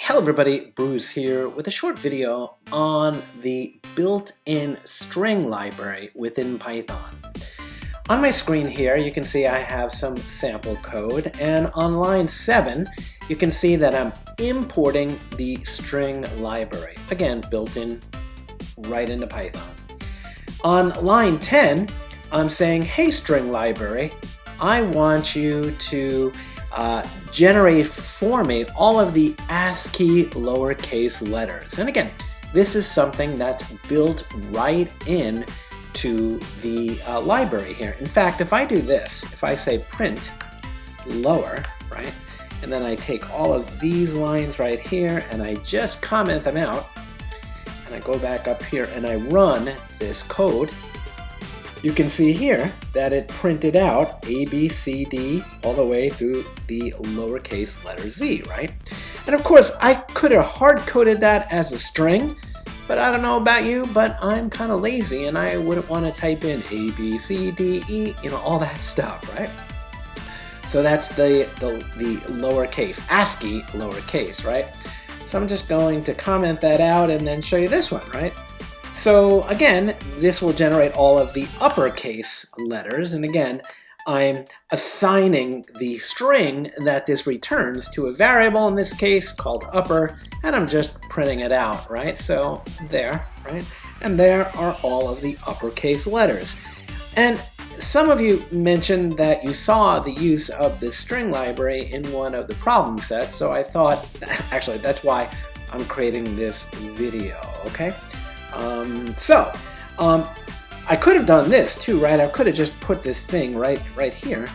Hello everybody, Bruce here with a short video on the built-in string library within Python. On my screen here you can see I have some sample code, and on line 7 you can see that I'm importing the string library, again built in right into Python. On line 10 I'm saying, hey string library, I want you to generate for me all of the ASCII lowercase letters. And again, this is something that's built right in to the library here. In fact, if I do this, if I say print lower, right, and then I take all of these lines right here and I just comment them out, and I go back up here and I run this code, you can see here that it printed out A, B, C, D all the way through the lowercase letter Z, right? And of course, I could have hard-coded that as a string, but I don't know about you, but I'm kind of lazy and I wouldn't want to type in A, B, C, D, E, all that stuff, right? So that's the lowercase, ASCII lowercase, right? So I'm just going to comment that out and then show you this one, right? So again, this will generate all of the uppercase letters, and again, I'm assigning the string that this returns to a variable, in this case called upper, and I'm just printing it out, right? So there, right? And there are all of the uppercase letters. And some of you mentioned that you saw the use of this string library in one of the problem sets, so I thought, actually that's why I'm creating this video, okay? I could have done this too, right? I could have just put this thing right here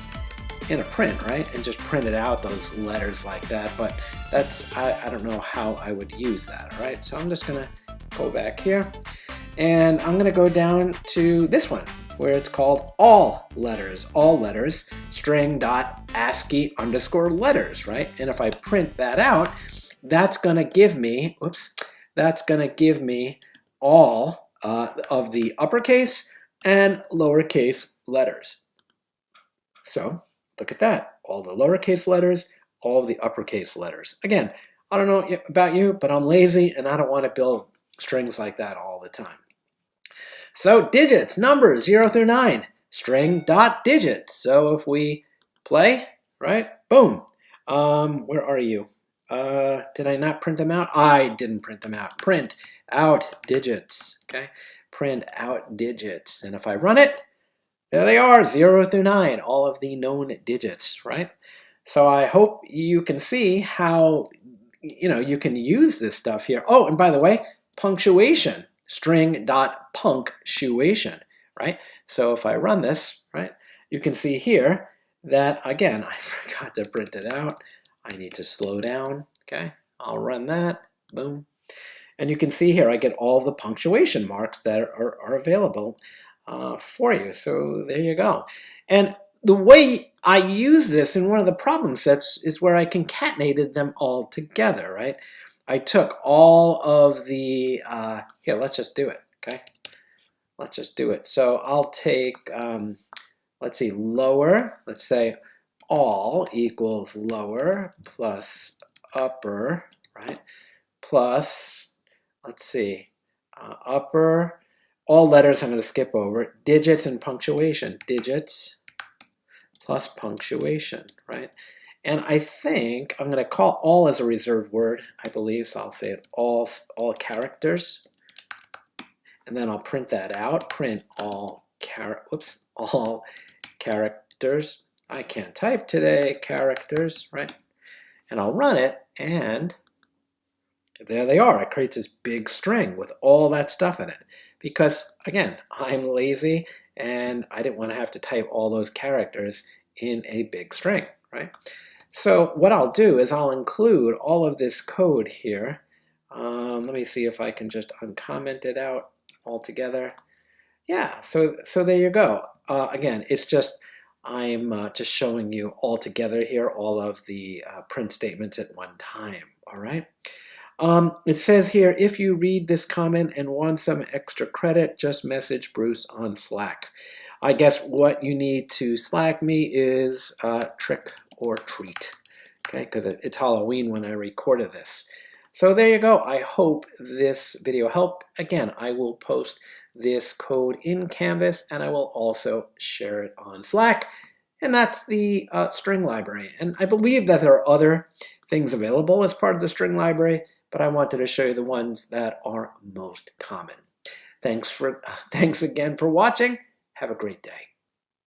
in a print, right? And just printed out those letters like that, but that's, I don't know how I would use that, all right? So I'm just gonna go back here and I'm gonna go down to this one where it's called all letters, string.ascii underscore letters, right? And if I print that out, that's gonna give me, that's gonna give me all of the uppercase and lowercase letters. So look at that, all the lowercase letters, all of the uppercase letters. Again, I don't know about you, but I'm lazy and I don't want to build strings like that all the time. So digits, numbers 0 through 9, string.digits. So if we play, right, boom. Where are you? Did I not print them out? I didn't print them out. Print out digits, okay? Print out digits. And if I run it, there they are, 0 through 9, all of the known digits, right? So I hope you can see how, you can use this stuff here. Oh, and by the way, punctuation, string.punctuation, right? So if I run this, right, you can see here that, again, I forgot to print it out. I need to slow down, okay? I'll run that, boom. And you can see here I get all the punctuation marks that are available for you. So there you go. And the way I use this in one of the problem sets is where I concatenated them all together, right? I took all of the, here, let's just do it, okay? Let's just do it. So I'll take, let's see, lower, let's say all equals lower plus upper, right? Plus, let's see, upper, all letters I'm going to skip over, digits and punctuation, digits plus punctuation, right? And I think I'm going to call all as a reserved word, I believe, so I'll say it all characters, and then I'll print that out, print all characters. I can't type today, characters, right? And I'll run it, and there they are. It creates this big string with all that stuff in it. Because, again, I'm lazy and I didn't want to have to type all those characters in a big string, right? So what I'll do is I'll include all of this code here. Let me see if I can just uncomment it out altogether. Yeah, so there you go. Again, it's just, I'm just showing you all together here all of the print statements at one time, all right? It says here, if you read this comment and want some extra credit, just message Bruce on Slack. I guess what you need to Slack me is trick or treat, okay? Because it's Halloween when I recorded this. So there you go. I hope this video helped. Again, I will post this code in Canvas, and I will also share it on Slack. And that's the string library. And I believe that there are other things available as part of the string library, but I wanted to show you the ones that are most common. Thanks again for watching. Have a great day.